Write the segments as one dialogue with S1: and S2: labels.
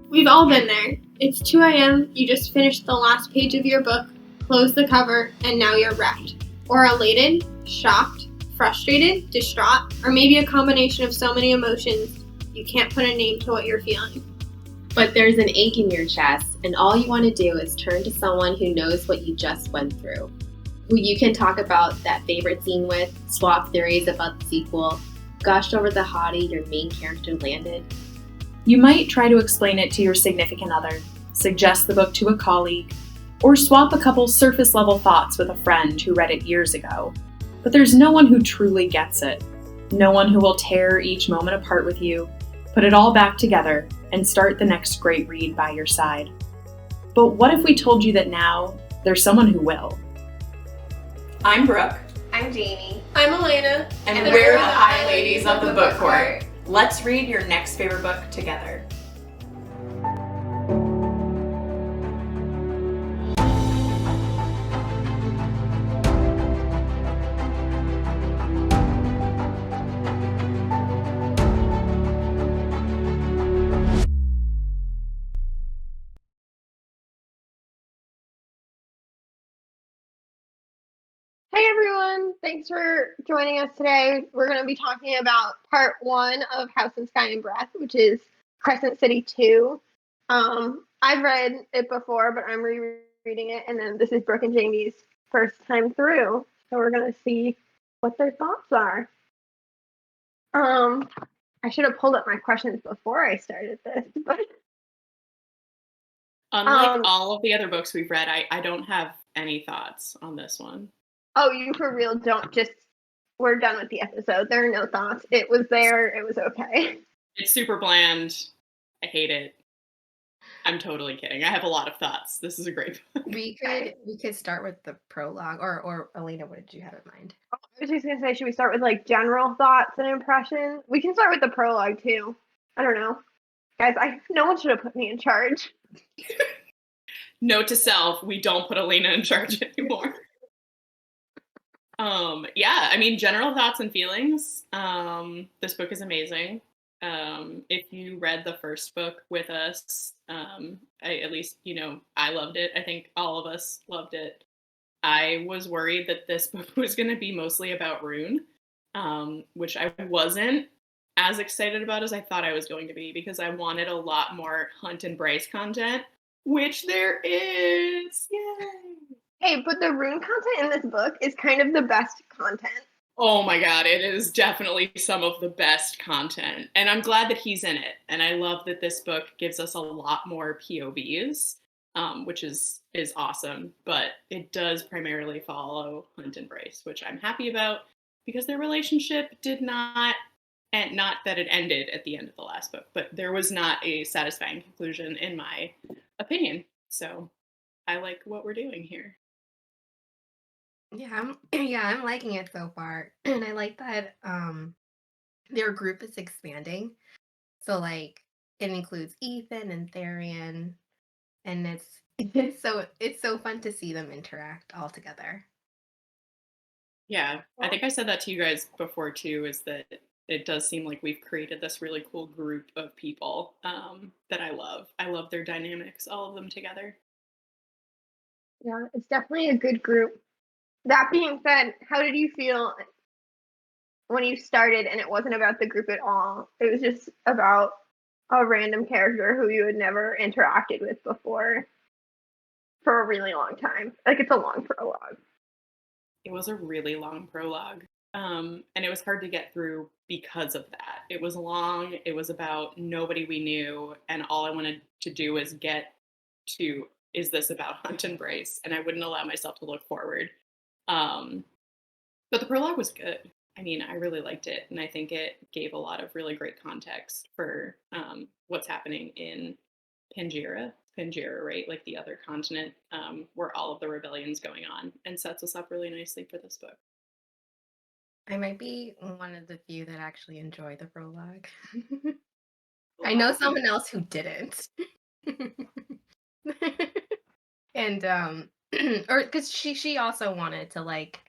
S1: We've all been there. It's 2 a.m., you just finished the last page of your book, closed the cover, and now you're wrecked. Or elated, shocked, frustrated, distraught, or maybe a combination of so many emotions you can't put a name to what you're feeling.
S2: But there's an ache in your chest, and all you want to do is turn to someone who knows what you just went through, who you can talk about that favorite scene with, swap theories about the sequel, gush over the hottie your main character landed.
S3: You might try to explain it to your significant other, suggest the book to a colleague, or swap a couple surface-level thoughts with a friend who read it years ago. But there's no one who truly gets it. No one who will tear each moment apart with you, put it all back together, and start the next great read by your side. But what if we told you that now there's someone who will?
S4: I'm Brooke.
S5: I'm Jamie.
S1: I'm Elena.
S4: And we're the High Ladies of the Book Court. Let's read your next favorite book together.
S5: Hey everyone, thanks for joining us today. We're going to be talking about part 1 of House and Sky and Breath, which is Crescent City 2. I've read it before, but I'm rereading it, and then this is Brooke and Jamie's first time through, so we're going to see what their thoughts are. I should have pulled up my questions before I started this, but
S4: Unlike all of the other books we've read, I don't have any thoughts on this one.
S5: Oh, you for real don't just, we're done with the episode. There are no thoughts. It was there. It was okay.
S4: It's super bland. I hate it. I'm totally kidding. I have a lot of thoughts. This is a great book.
S2: We could start with the prologue, or Elena, what did you have in mind?
S5: I was just going to say, should we start with like general thoughts and impressions? We can start with the prologue too. I don't know. Guys, no one should have put me in charge.
S4: Note to self, we don't put Elena in charge anymore. Yeah, I mean, general thoughts and feelings. This book is amazing. If you read the first book with us, at least, I loved it. I think all of us loved it. I was worried that this book was going to be mostly about Rune, which I wasn't as excited about as I thought I was going to be, because I wanted a lot more Hunt and Bryce content, which there is. Yay!
S5: Hey, but the Rune content in this book is kind of the best content.
S4: Oh my god, it is definitely some of the best content. And I'm glad that he's in it. And I love that this book gives us a lot more POVs, which is awesome. But it does primarily follow Hunt and Bryce, which I'm happy about, because their relationship did not, and not that it ended at the end of the last book, but there was not a satisfying conclusion in my opinion. So I like what we're doing here.
S2: Yeah, I'm liking it so far, and I like that their group is expanding. So like it includes Ethan and Therian, and it's so fun to see them interact all together.
S4: Yeah, I think I said that to you guys before too, is that it does seem like we've created this really cool group of people that I love. I love their dynamics, all of them together.
S5: Yeah, it's definitely a good group. That being said, how did you feel when you started and it wasn't about the group at all? It was just about a random character who you had never interacted with before for a really long time. Like, it's a long prologue.
S4: It was a really long prologue. And it was hard to get through because of that. It was long, it was about nobody we knew, and all I wanted to do was get to, is this about Hunt and Bryce? And I wouldn't allow myself to look forward. But the prologue was good. I mean, I really liked it, and I think it gave a lot of really great context for what's happening in Pangaea, right? Like the other continent where all of the rebellion's going on, and sets us up really nicely for this book.
S2: I might be one of the few that actually enjoy the prologue. I know someone else who didn't. And or because she also wanted to like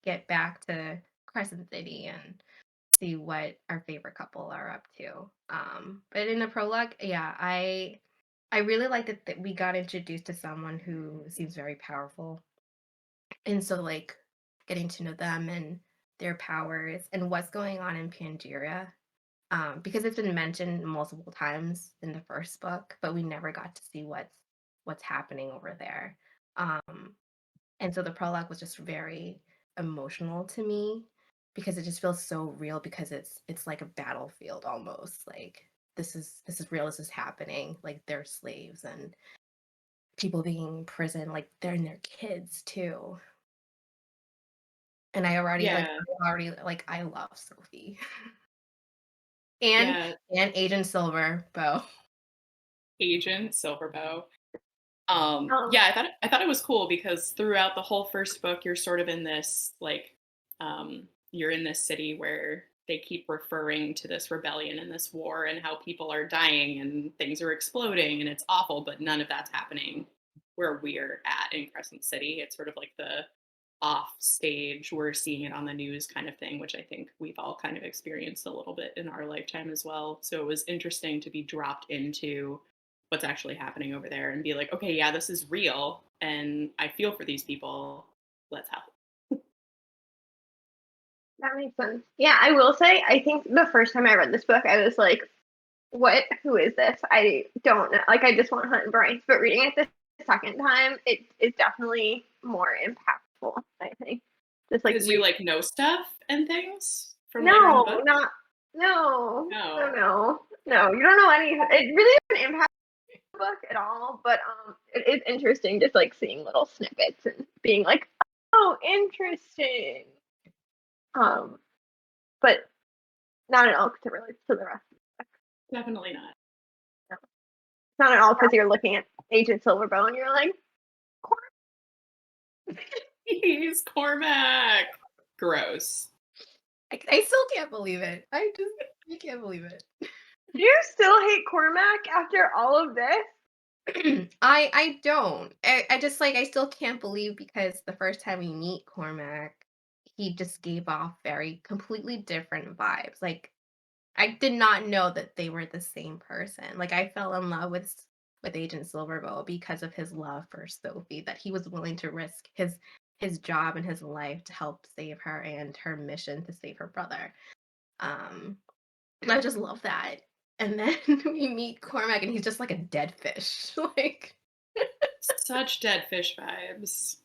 S2: get back to Crescent City and see what our favorite couple are up to. But in the prologue, yeah, I really like that we got introduced to someone who seems very powerful. And so like getting to know them and their powers and what's going on in Pangeria. Because it's been mentioned multiple times in the first book, but we never got to see what's happening over there. Um, and so the prologue was just very emotional to me because it just feels so real because it's like a battlefield almost. Like this is real, this is happening. Like they're slaves and people being in prison, like they're in their kids too. And
S4: Yeah.
S2: I love Sophie. and
S4: Yeah.
S2: and Agent Silverbow.
S4: Agent Silverbow.
S5: Um,
S4: Yeah, I thought it was cool because throughout the whole first book, you're sort of in this like, you're in this city where they keep referring to this rebellion and this war and how people are dying and things are exploding and it's awful, but none of that's happening where we're at in Crescent City. It's sort of like the off stage, we're seeing it on the news kind of thing, which I think we've all kind of experienced a little bit in our lifetime as well. So it was interesting to be dropped into what's actually happening over there and be like, okay, yeah, this is real and I feel for these people. Let's help.
S5: that makes sense. Yeah, I will say, I think the first time I read this book, I was like, what? Who is this? I don't know. Like, I just want Hunt and Bryce. But reading it the second time, it is definitely more impactful, I think. Just like,
S4: Because you like know stuff and things from later in the
S5: no,
S4: book?
S5: not, no,
S4: No.
S5: no, no, no. You don't know anything. It really doesn't impact the book at all. But it is interesting just like seeing little snippets and being like, oh, interesting. But not at all because it relates to the rest.
S4: Definitely not.
S5: It's not at all because you're looking at Agent Silverbow and you're like,
S4: He's Cormac. Gross.
S2: I still can't believe it. I can't believe it.
S5: do you still hate Cormac after all of this?
S2: I don't. I just like I still can't believe because the first time we meet Cormac, he just gave off very completely different vibes. Like I did not know that they were the same person. Like I fell in love with Agent Silverbow because of his love for Sophie, that he was willing to risk his job and his life to help save her and her mission to save her brother. And I just love that. And then we meet Cormac and he's just like a dead fish. Like
S4: Such dead fish vibes.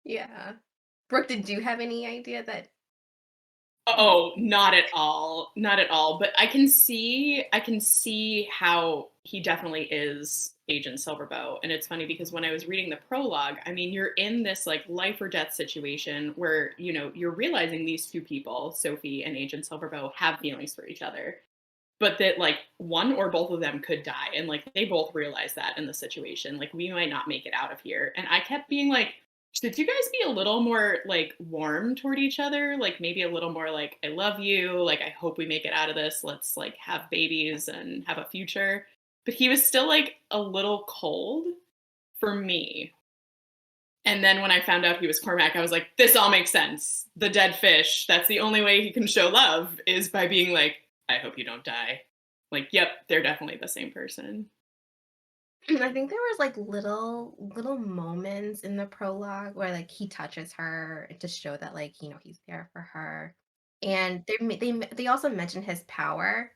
S2: yeah. Brooke, did you have any idea that
S4: Oh, not at all. Not at all. But I can see how he definitely is Agent Silverbow. And it's funny because when I was reading the prologue, I mean, you're in this like life or death situation where, you know, you're realizing these two people, Sophie and Agent Silverbow, have feelings for each other. But that like one or both of them could die. And like they both realize that in the situation. Like we might not make it out of here. And I kept being like, should you guys be a little more like warm toward each other? Like maybe a little more like, I love you. Like, I hope we make it out of this. Let's like have babies and have a future. But he was still like a little cold for me. And then when I found out he was Cormac, I was like, this all makes sense. The dead fish. That's the only way he can show love is by being like, I hope you don't die. Like, yep, they're definitely the same person.
S2: I think there was like little moments in the prologue where like he touches her to show that like he's there for her, and they also mentioned his power,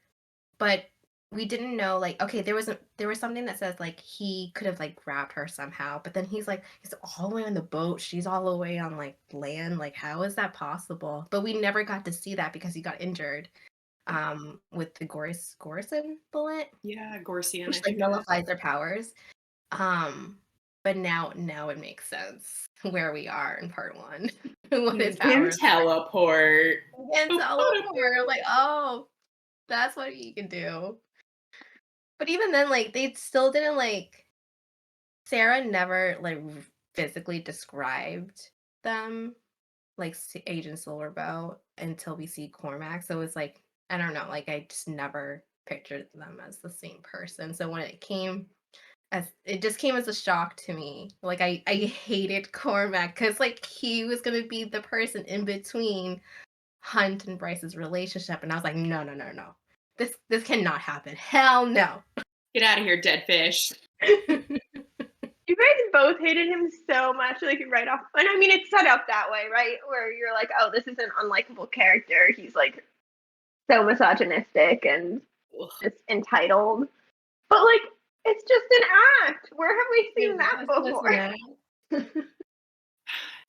S2: but we didn't know like okay there was something that says like he could have like grabbed her somehow, but then he's all the way on the boat, she's all the way on like land, like how is that possible? But we never got to see that because he got injured with the Gorison bullet.
S4: Yeah, Gorsian,
S2: Which
S4: I
S2: like
S4: think it is.
S2: nullifies their powers. But now it makes sense where we are in part one. What his
S4: Can
S2: powers
S4: teleport.
S2: and teleport. Like, oh, that's what he can do. But even then, like, they still didn't like Sarah never like physically described them like Agent Silverbow until we see Cormac. So it's like I don't know, like I just never pictured them as the same person. So when it just came as a shock to me. Like I hated Cormac because like he was gonna be the person in between Hunt and Bryce's relationship, and I was like, no. This cannot happen. Hell no.
S4: Get out of here, dead fish.
S5: You guys both hated him so much, like right off. And I mean, it's set up that way, right? Where you're like, oh, this is an unlikable character. He's like so misogynistic and
S4: Ugh.
S5: just entitled. But like, it's just an act. Where have we seen that before?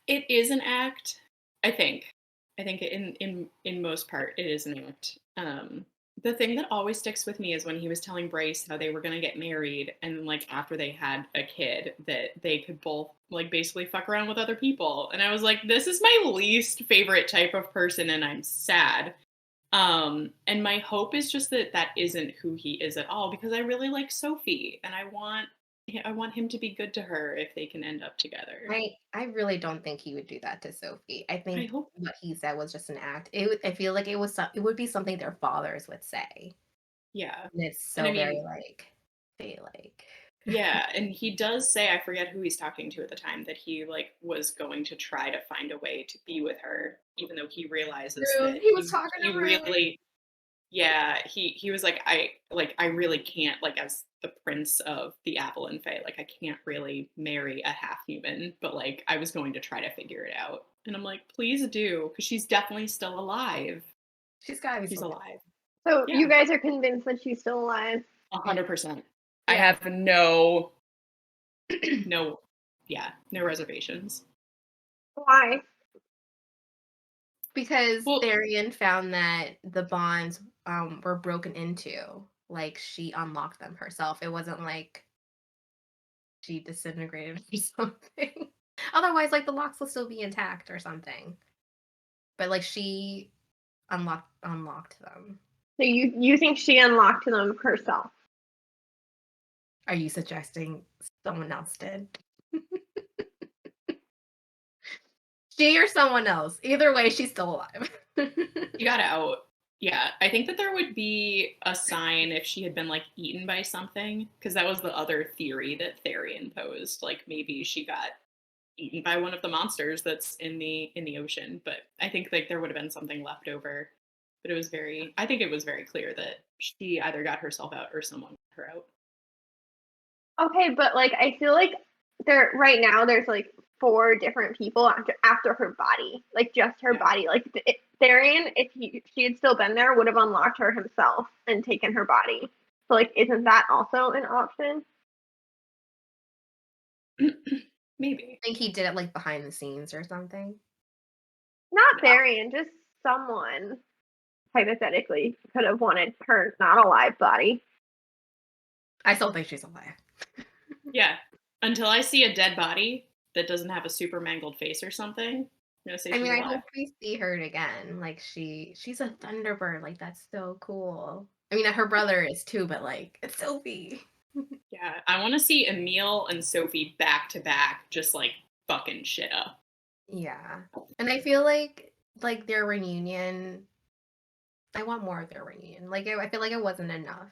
S4: It is an act, I think. I think in most part it is an act. The thing that always sticks with me is when he was telling Bryce how they were gonna get married, and like after they had a kid, that they could both like basically fuck around with other people. And I was like, this is my least favorite type of person, and I'm sad. And my hope is just that that isn't who he is at all, because I really like Sophie, and I want him to be good to her if they can end up together.
S2: I really don't think he would do that to Sophie. I think
S4: hope-
S2: what he said was just an act. I feel like it would be something their fathers would say.
S4: Yeah.
S2: And it's so
S4: And I mean,
S2: very like they like.
S4: Yeah, and he does say, I forget who he's talking to at the time, that he like was going to try to find a way to be with her, even though he realizes
S2: True.
S4: that
S2: He was talking
S4: he
S2: to her.
S4: really, yeah, he was like, I really can't, like, as the prince of the Avalon Fae, like I can't really marry a half human, but like I was going to try to figure it out. And I'm like, please do, because she's definitely still alive.
S2: She's gotta be
S4: She's
S2: still
S4: alive.
S5: So
S4: Yeah.
S5: you guys are convinced that she's still alive?
S4: 100%. I
S2: Yeah.
S4: have no reservations.
S5: Why?
S2: Because
S4: Well-
S2: Therian found that the bonds were broken into. Like she unlocked them herself. It wasn't like she disintegrated or something. Otherwise, like the locks will still be intact or something. But like she unlocked them.
S5: So you think she unlocked them herself?
S2: Are you suggesting someone else did? She or someone else. Either way, she's still alive.
S4: She got out. Yeah, I think that there would be a sign if she had been like eaten by something, because that was the other theory that Therian posed. Like maybe she got eaten by one of the monsters that's in the ocean. But I think like there would have been something left over. But I think it was very clear that she either got herself out or someone got her out.
S5: Okay, but like I feel like right now there's like 4 different people after her body, like just her
S4: Yeah.
S5: body. Like Therian, if she had still been there, would have unlocked her himself and taken her body. So like, isn't that also an option?
S4: Maybe.
S2: I think he did it like behind the scenes or something.
S5: Not Therian, just someone hypothetically could have wanted her not alive body.
S2: I still think she's alive.
S4: Yeah. Until I see a dead body that doesn't have a super mangled face or something, I'm gonna say
S2: I
S4: she's
S2: mean, I
S4: alive.
S2: hope we see her again. Like she's a Thunderbird. Like that's so cool. I mean, her brother is too, but like it's Sophie.
S4: Yeah, I want to see Emil and Sophie back to back, just like fucking shit up.
S2: Yeah, and I feel like their reunion. I want more of their reunion. Like I feel like it wasn't enough.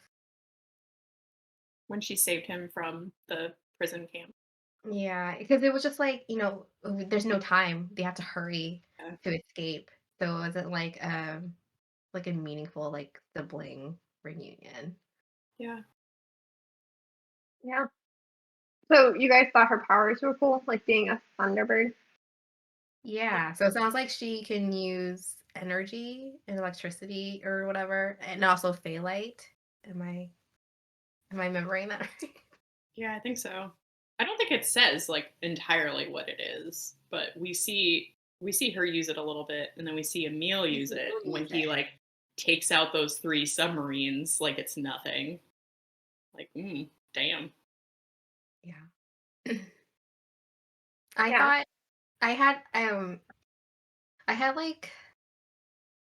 S4: When she saved him from the prison camp.
S2: Yeah, because it was just like there's no time. They have to hurry
S4: Yeah.
S2: to escape. So it wasn't like a meaningful like sibling reunion.
S4: Yeah.
S5: Yeah. So you guys thought her powers were cool, like being a Thunderbird?
S2: Yeah, so it sounds like she can use energy and electricity or whatever, and also Phalite. Am I remembering that right?
S4: Yeah, I think so. I don't think it says like entirely what it is, but we see her use it a little bit, and then we see Emil use it when he like takes out those 3 submarines like it's nothing. Like, damn.
S2: Yeah. I thought I had like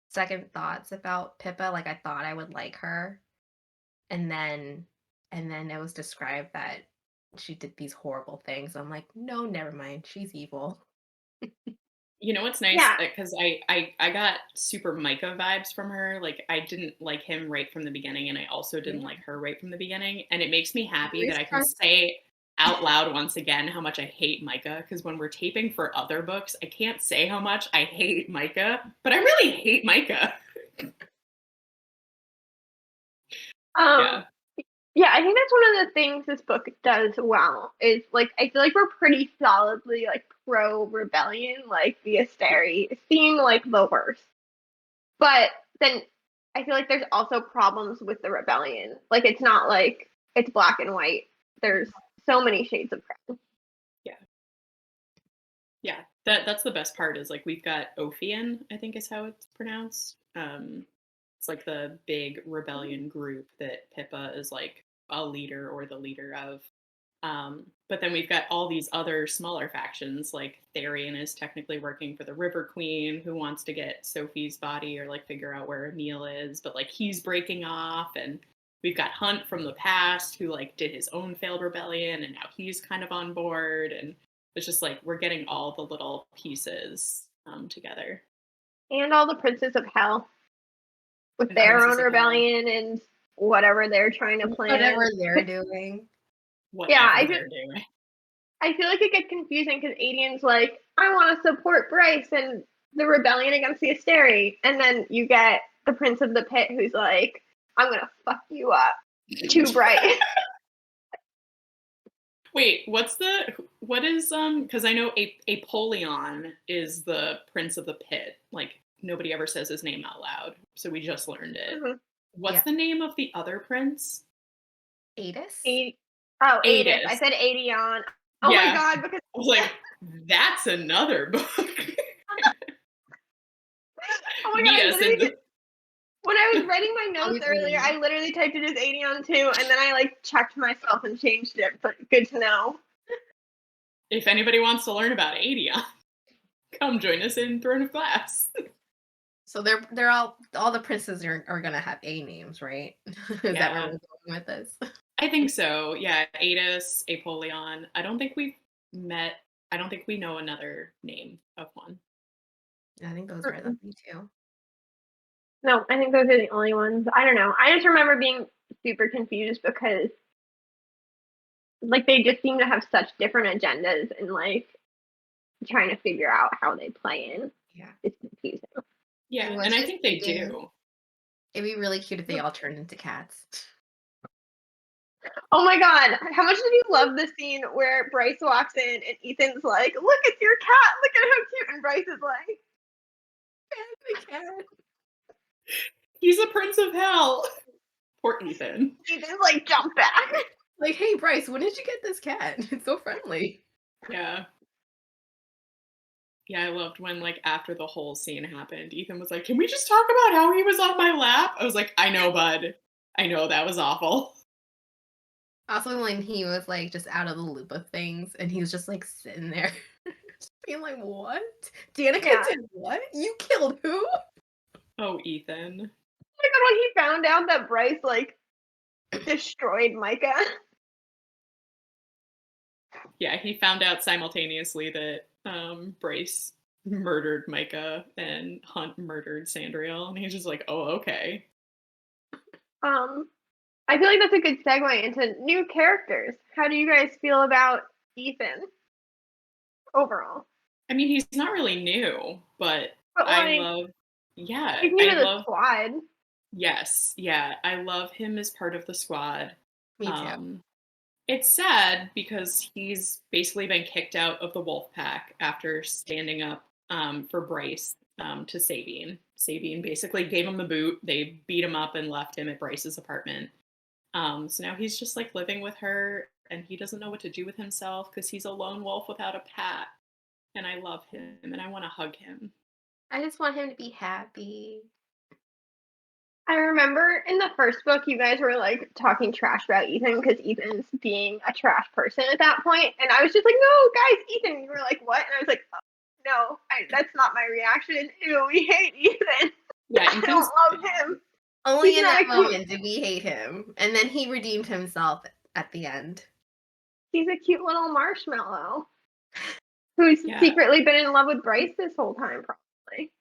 S2: second thoughts about Pippa. Like I thought I would like her, and then it was described that she did these horrible things. I'm like, no, never mind. She's evil.
S4: You know what's nice?
S5: Yeah.
S4: Because I got super Micah vibes from her. Like I didn't like him right from the beginning, and I also didn't like her right from the beginning. And it makes me happy that I can say out loud once again how much I hate Micah, because when we're taping for other books, I can't say how much I hate Micah, but I really hate Micah.
S5: Yeah. Yeah, I think that's one of the things this book does well, is like I feel like we're pretty solidly like pro rebellion, like the Asteri seem like the worst. But then I feel like there's also problems with the rebellion. Like it's not like it's black and white. There's so many shades of gray.
S4: Yeah, that's the best part, is like we've got Ophian, I think is how it's pronounced. It's like the big rebellion group that Pippa is like a leader or the leader of. But then we've got all these other smaller factions, like Tharian is technically working for the River Queen, who wants to get Sophie's body or like figure out where Emil is, but like he's breaking off. And we've got Hunt from the past, who like did his own failed rebellion, and now he's kind of on board. And it's just like we're getting all the little pieces together.
S5: And all the Princes of Hell with
S4: And
S5: their
S4: Princes
S5: own
S4: of
S5: rebellion and whatever they're trying to plan.
S2: Whatever they're doing.
S4: Whatever they're doing.
S5: I feel like it gets confusing because Adian's like, I want to support Bryce and the rebellion against the Asteri. And then you get the Prince of the Pit who's like, I'm going to fuck you up to Bryce.
S4: Wait, what is, because I know Apollyon is the Prince of the Pit. Like, nobody ever says his name out loud, so we just learned it.
S5: Mm-hmm.
S4: What's the name of the other prince?
S2: Adis?
S5: Adis. I said Adion. Oh my god, because
S4: I was like, that's another book.
S5: Oh my god, when I was writing my notes earlier, I literally typed it as Adion too, and then I like checked myself and changed it, but good to know.
S4: If anybody wants to learn about Adion, come join us in Throne of Glass.
S2: So they're all the princes are gonna have A names, right? Is that where we're going with this?
S4: I think so. Yeah, Adis, Apollyon. I don't think we know another name of one.
S2: I think those are the only two.
S5: No, I think those are the only ones. I don't know. I just remember being super confused because like they just seem to have such different agendas and like trying to figure out how they play in.
S2: Yeah.
S5: It's confusing.
S4: Yeah, and I think they do.
S2: It'd be really cute if they all turned into cats.
S5: Oh my god, how much did you love the scene where Bryce walks in and Ethan's like, look, it's your cat, look at how cute, and Bryce is like,
S2: the cat.
S4: He's a Prince of Hell. Poor Ethan.
S5: Ethan's like, jump back.
S2: Like, hey Bryce, when did you get this cat? It's so friendly.
S4: Yeah. Yeah, I loved when, like, after the whole scene happened, Ethan was like, can we just talk about how he was on my lap? I was like, I know, bud. I know, that was awful.
S2: Also, when he was, like, just out of the loop of things, and he was just, like, sitting there, just being like, what? Danica did what? You killed who?
S4: Oh, Ethan.
S5: Oh my god, when he found out that Bryce, like, destroyed Micah.
S4: Yeah, he found out simultaneously that Bryce murdered Micah and Hunt murdered Sandriel, and he's just like, oh, okay.
S5: I feel like that's a good segue into new characters. How do you guys feel about Ethan overall?
S4: I mean, he's not really new, but I love,
S5: he's new to the squad.
S4: Yes, yeah, I love him as part of the squad.
S2: Me too.
S4: It's sad because he's basically been kicked out of the wolf pack after standing up for Bryce to Sabine. Sabine basically gave him the boot. They beat him up and left him at Bryce's apartment. So now he's just like living with her, and he doesn't know what to do with himself because he's a lone wolf without a pat. And I love him, and I want to hug him.
S2: I just want him to be happy.
S5: I remember in the first book, you guys were like talking trash about Ethan because Ethan's being a trash person at that point, and I was just like, "No, guys, Ethan." And you were like, "What?" And I was like, oh, "No, that's not my reaction. Ew, we hate Ethan.
S4: Yeah,
S5: I don't love him."
S2: Only in that moment did we hate him, and then he redeemed himself at the end.
S5: He's a cute little marshmallow who's secretly been in love with Bryce this whole time, probably.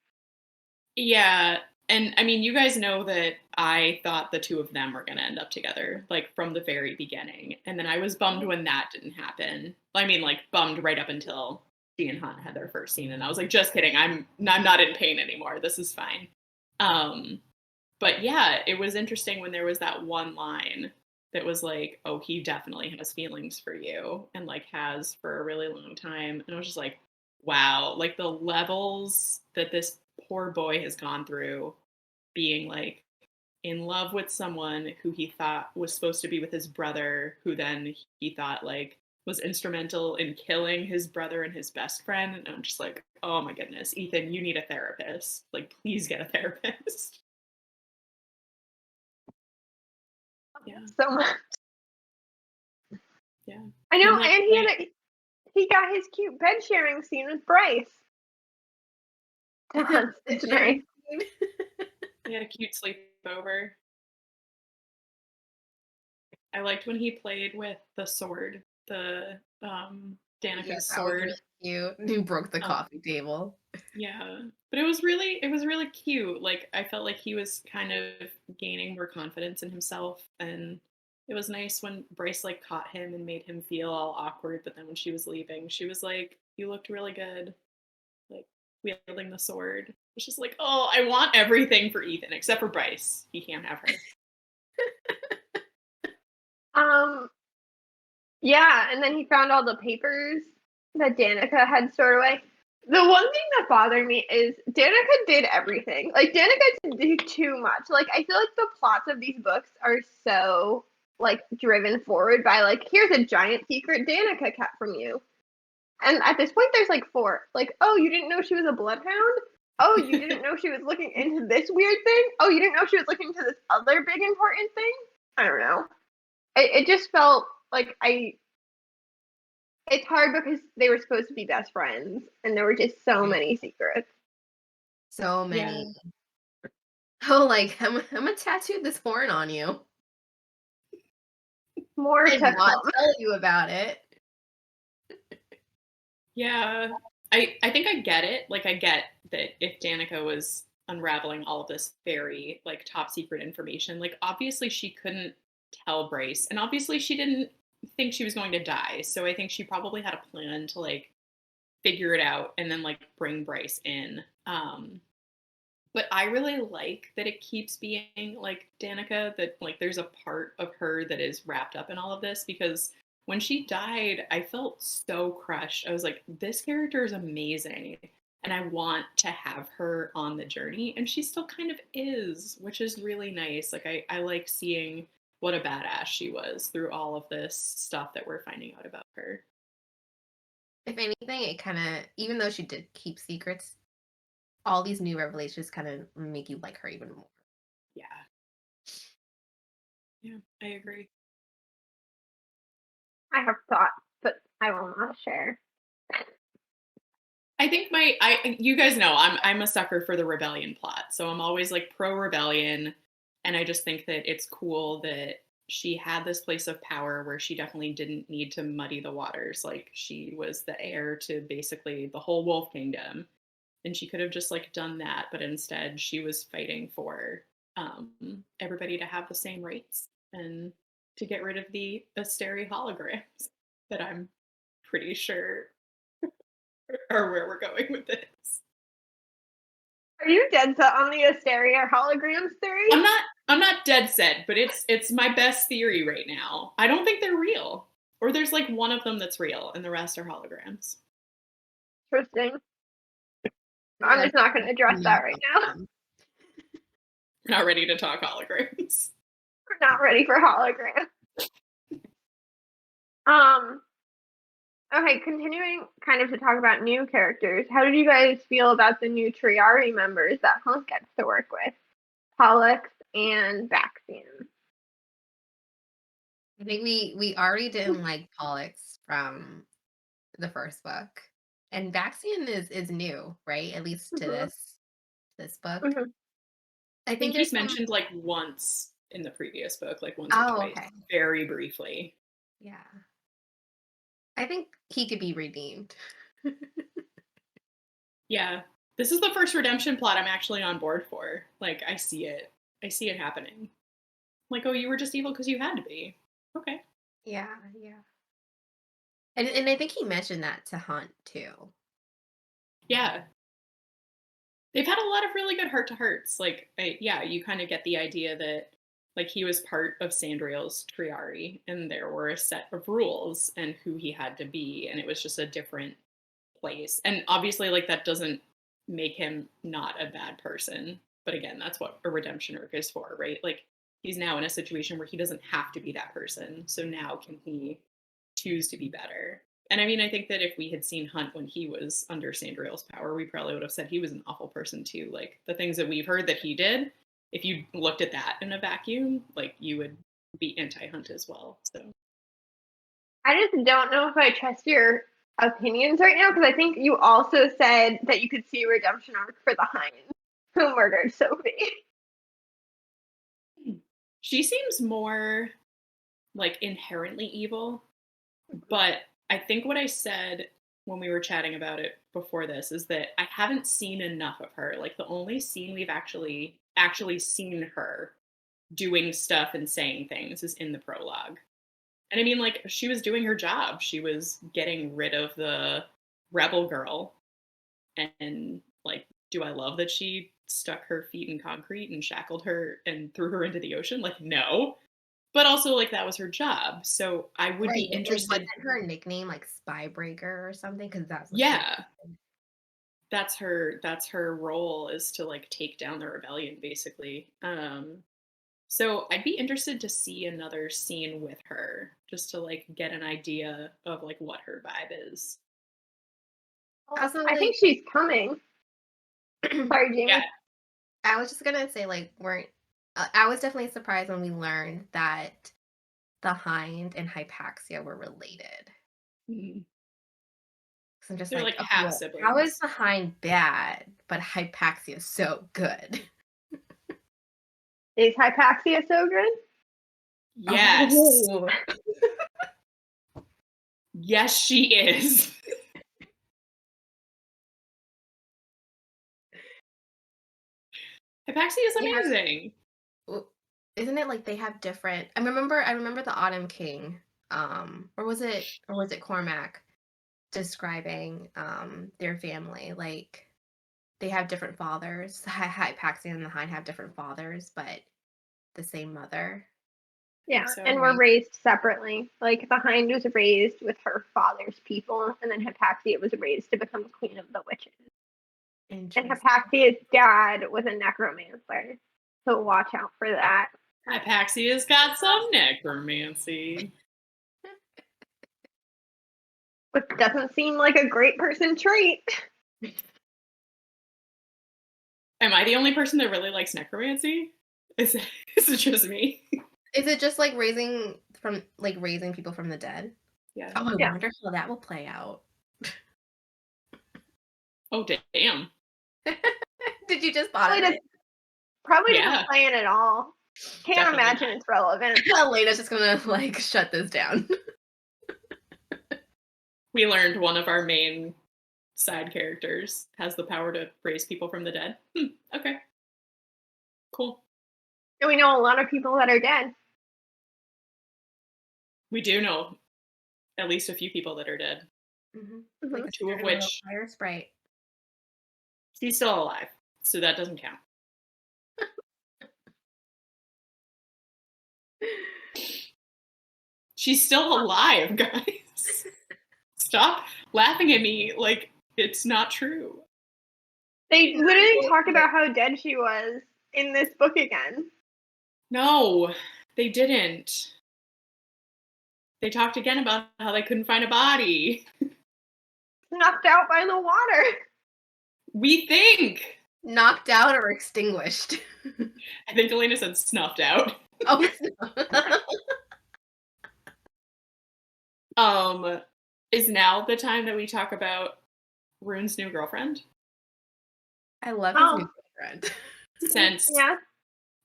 S4: Yeah, And I mean, you guys know that I thought the two of them were going to end up together, like from the very beginning. And then I was bummed when that didn't happen. I mean, like bummed right up until she and Hunt had their first scene. And I was like, just kidding. I'm not in pain anymore. This is fine. But yeah, it was interesting when there was that one line that was like, oh, he definitely has feelings for you and like has for a really long time. And I was just like, wow, like the levels that this poor boy has gone through being like in love with someone who he thought was supposed to be with his brother, who then he thought like was instrumental in killing his brother and his best friend. And I'm just like, oh my goodness, Ethan, you need a therapist. Like, please get a therapist. Yeah.
S5: So much.
S4: Yeah.
S5: I know,
S4: like,
S5: and he got his cute bed sharing scene with Bryce. It's nice.
S4: He had a cute sleepover. I liked when he played with the sword, the Danica's sword.
S2: Really cute. He broke the coffee table.
S4: Yeah, but it was really cute. Like I felt like he was kind of gaining more confidence in himself, and it was nice when Bryce like caught him and made him feel all awkward. But then when she was leaving, she was like, "You looked really good, like wielding the sword." It's just like, oh, I want everything for Ethan except for Bryce. He can't have her.
S5: Yeah, and then he found all the papers that Danica had stored away. The one thing that bothered me is Danica did everything. Like Danica did too much. Like I feel like the plots of these books are so like driven forward by like here's a giant secret Danica kept from you. And at this point there's like 4. Like, oh, you didn't know she was a bloodhound? Oh, you didn't know she was looking into this weird thing? Oh, you didn't know she was looking into this other big important thing? I don't know. It just felt like it's hard because they were supposed to be best friends and there were just so many secrets.
S2: So many. Yeah. Oh, like I'm gonna tattoo this horn on you.
S5: More to
S2: not
S5: come.
S2: tell you about it.
S4: Yeah, I think I get it. Like I get that if Danica was unraveling all of this very like top secret information, like obviously she couldn't tell Bryce, and obviously she didn't think she was going to die. So I think she probably had a plan to like figure it out and then like bring Bryce in. But I really like that it keeps being like Danica, that like there's a part of her that is wrapped up in all of this, because when she died, I felt so crushed. I was like, this character is amazing. And I want to have her on the journey. And she still kind of is, which is really nice. Like, I like seeing what a badass she was through all of this stuff that we're finding out about her.
S2: If anything, it kind of, even though she did keep secrets, all these new revelations kind of make you like her even more.
S4: Yeah. Yeah, I agree.
S5: I have thoughts, but I will not share.
S4: I think you guys know I'm a sucker for the rebellion plot. So I'm always like pro rebellion, and I just think that it's cool that she had this place of power where she definitely didn't need to muddy the waters. Like she was the heir to basically the whole wolf kingdom, and she could have just like done that, but instead she was fighting for everybody to have the same rights and to get rid of the Asteri holograms that I'm pretty sure are where we're going with this.
S5: Are you dead set on the Asteria holograms theory?
S4: I'm not dead set, but it's my best theory right now. I don't think they're real. Or there's like one of them that's real and the rest are holograms.
S5: Interesting. I'm just not going to address that right now.
S4: We're not ready to talk holograms.
S5: We're not ready for holograms. Okay, continuing kind of to talk about new characters. How did you guys feel about the new Triari members that Hunk gets to work with? Pollux and Baxian.
S2: I think we already didn't like Pollux from the first book. And Baxian is new, right? At least to this book.
S5: Mm-hmm.
S4: I think he's mentioned like once in the previous book, like once or twice, very briefly.
S2: Yeah. I think he could be redeemed.
S4: Yeah. This is the first redemption plot I'm actually on board for. Like, I see it happening. Like, oh, you were just evil because you had to be. Okay.
S2: Yeah. And I think he mentioned that to Hunt too.
S4: Yeah. They've had a lot of really good heart-to-hearts. Like, you kind of get the idea that, like, he was part of Sandriel's triari, and there were a set of rules and who he had to be, and it was just a different place. And obviously, like, that doesn't make him not a bad person. But again, that's what a redemption arc is for, right? Like, he's now in a situation where he doesn't have to be that person. So now can he choose to be better? And I mean, I think that if we had seen Hunt when he was under Sandriel's power, we probably would have said he was an awful person too. Like, the things that we've heard that he did, if you looked at that in a vacuum, like, you would be anti-Hunt as well. So
S5: I just don't know if I trust your opinions right now, because I think you also said that you could see a redemption arc for the Hind who murdered Sophie.
S4: she seems more like inherently evil, but I think what I said when we were chatting about it before this is that I haven't seen enough of her. Like, the only scene we've actually seen her doing stuff and saying things is in the prologue. And I mean, like, she was doing her job. She was getting rid of the rebel girl. And, like, do I love that she stuck her feet in concrete and shackled her and threw her into the ocean? Like, no. But also, like, that was her job. So I would be interested.
S2: Wasn't her nickname like Spybreaker or something? Because that's what
S4: Yeah. That's her role, is to, like, take down the rebellion, basically. So I'd be interested to see another scene with her, just to, like, get an idea of, like, what her vibe is.
S2: Also,
S5: I think she's coming. Sorry, Jamie.
S4: Yeah.
S2: I was just gonna say, like, I was definitely surprised when we learned that the Hind and Hypaxia were related.
S4: Mhm.
S2: So I'm just
S4: They're,
S2: like,
S4: like,
S2: okay,
S4: half
S2: well,
S4: siblings.
S2: how is the Hind bad, but Hypaxia so good?
S5: Is Hypaxia so good?
S4: Yes.
S2: Oh.
S4: Yes, she is. Hypaxia is
S2: Yeah.
S4: amazing.
S2: Isn't it like they have different? I remember the Autumn King, or was it Cormac describing their family, like they have different fathers. Hypaxia and the Hind have different fathers, but the same mother.
S5: Yeah,
S4: So,
S5: and were raised separately. Like, the Hind was raised with her father's people, and then Hypaxia was raised to become queen of the witches. And Hypaxia's dad was a necromancer, so watch out for that.
S4: Hypaxia's got some necromancy.
S5: Which doesn't seem like a great person trait.
S4: Am I the only person that really likes necromancy? Is it just me?
S2: Is it just like raising people from the dead?
S4: Yeah.
S2: Oh, I
S5: Yeah.
S2: wonder how that will play out.
S4: Oh, damn.
S2: Did you just thought of it?
S5: Probably
S4: Yeah.
S5: doesn't play in at all. Can't
S4: Definitely
S5: imagine
S4: not.
S5: it's relevant.
S2: Elena's just gonna like shut this down.
S4: We learned one of our main side characters has the power to raise people from the dead. Okay. Cool.
S5: And we know a lot of people that are dead.
S4: We do know at least a few people that are dead.
S2: Mm-hmm. Like
S4: Two of which
S2: fire sprite.
S4: He's still alive, so that doesn't count. She's still alive, guys. Stop laughing at me like it's not true.
S5: They literally talk about how dead she was in this book again.
S4: No, they didn't. They talked again about how they couldn't find a body.
S5: Knocked out by the water.
S4: We think.
S2: Knocked out or extinguished.
S4: I think Elena said snuffed out.
S2: Oh.
S4: Is now the time that we talk about Rune's new girlfriend?
S2: I love his new girlfriend.
S4: Since
S5: Yeah.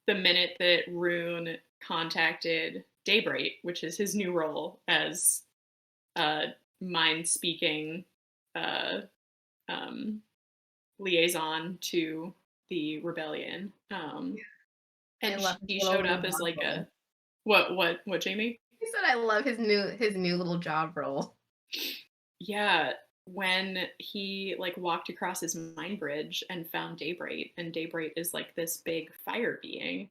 S4: the minute that Rune contacted Daybreak, which is his new role as mind-speaking liaison to the rebellion. And
S2: I love his
S4: she
S2: little
S4: showed
S2: new
S4: up as
S2: job
S4: like
S2: role.
S4: what, Jamie?
S2: He said I love his new little job role.
S4: Yeah, when he like walked across his mind bridge and found Daybreak, and Daybreak is like this big fire being.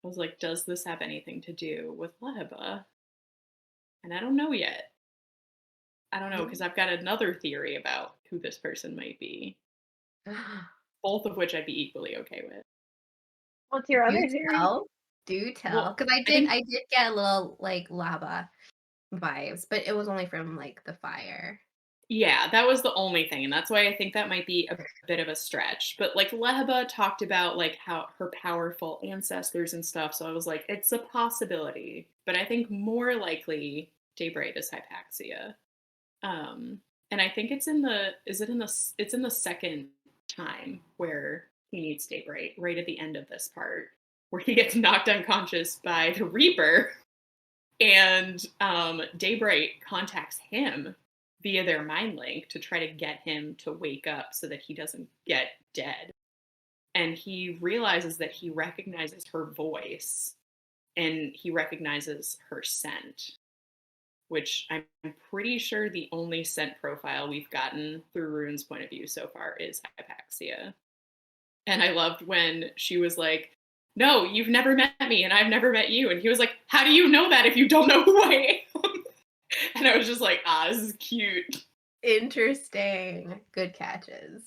S4: I was like, does this have anything to do with Leheba? And I don't know yet. I don't know, because I've got another theory about who this person might be, both of which I'd be equally okay with.
S5: What's your other
S2: Do
S5: theory?
S2: tell. Do tell.
S4: Well,
S2: Because I
S4: think
S2: did get a little like lava vibes, but it was only from like the fire.
S4: yeah, that was the only thing, and that's why I think that might be a bit of a stretch. But like Leheba talked about like how her powerful ancestors and stuff, so I was like, it's a possibility. But I think more likely Daybreak is Hypaxia. And I think it's in the it's in the second time where he needs Daybreak, right at the end of this part, where he gets knocked unconscious by the Reaper, and Daybreak contacts him via their mind link to try to get him to wake up so that he doesn't get dead. And he realizes that he recognizes her voice and he recognizes her scent, which I'm pretty sure the only scent profile we've gotten through Rune's point of view so far is Hypaxia. And I loved when she was like, no, you've never met me and I've never met you. And he was like, how do you know that if you don't know who I am? And I was just like, this is cute.
S2: Interesting. Good catches.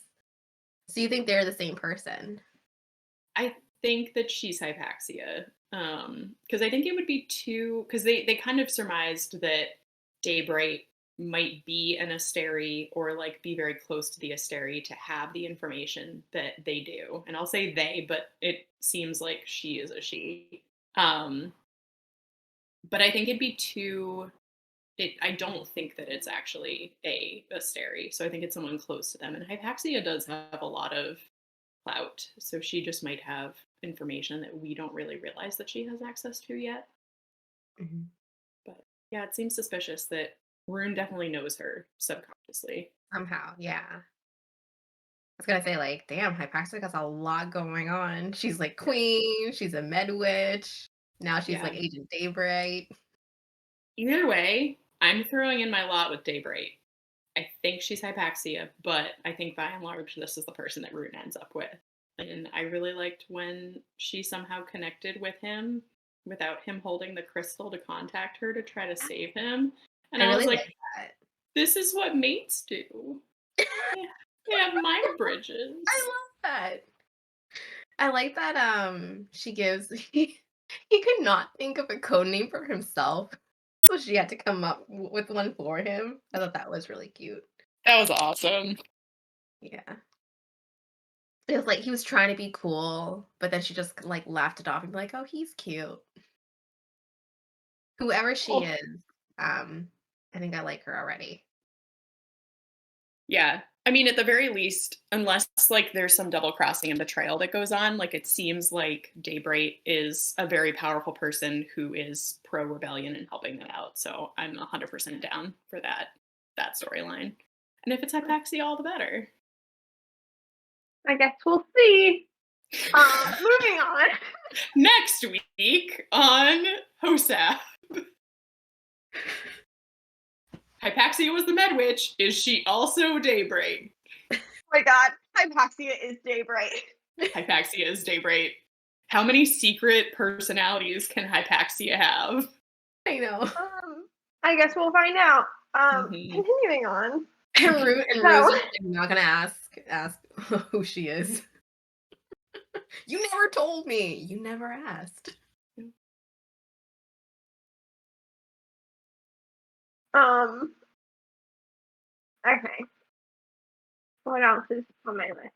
S2: So you think they're the same person?
S4: I think that she's Hypaxia. Because I think it would be too, because they kind of surmised that Daybreak might be an Asteri or like be very close to the Asteri to have the information that they do. And I'll say they, but it seems like she is a she. But I think it'd be too I don't think that it's actually a Asteri, so I think it's someone close to them. And Hypaxia does have a lot of clout, so she just might have information that we don't really realize that she has access to yet.
S2: Mm-hmm.
S4: But yeah, it seems suspicious that Rune definitely knows her subconsciously.
S2: Somehow, yeah. I was gonna say, like, damn, Hypaxia has a lot going on. She's like queen, she's a med witch. Now she's like Agent Daybreak.
S4: Either way, I'm throwing in my lot with Daybreak. I think she's Hypaxia, but I think by and large, this is the person that Rune ends up with. And I really liked when she somehow connected with him without him holding the crystal to contact her to try to save him. And I
S2: really
S4: was like,
S2: that.
S4: This is what mates do. They have mind bridges.
S2: I love that. I like that she gives he could not think of a code name for himself. So she had to come up with one for him. I thought that was really cute.
S4: That was awesome.
S2: Yeah. It was like he was trying to be cool, but then she just like laughed it off and be like, oh, he's cute. Whoever she is, I think I like her already.
S4: Yeah. I mean, at the very least, unless like there's some double crossing and betrayal that goes on, like it seems like Daybreak is a very powerful person who is pro rebellion and helping them out. So I'm 100% down for that storyline. And if it's Hypaxia, all the better.
S5: I guess we'll see. Moving on.
S4: Next week on HOSAB. Hypaxia was the med witch. Is she also Daybreak?
S5: Oh my god, Hypaxia is Daybreak.
S4: Hypaxia is Daybreak. How many secret personalities can Hypaxia have?
S2: I know.
S5: I guess we'll find out. Continuing on.
S2: And Rose is not gonna ask who she is. You never told me. You never asked.
S5: Okay. What else is on my list?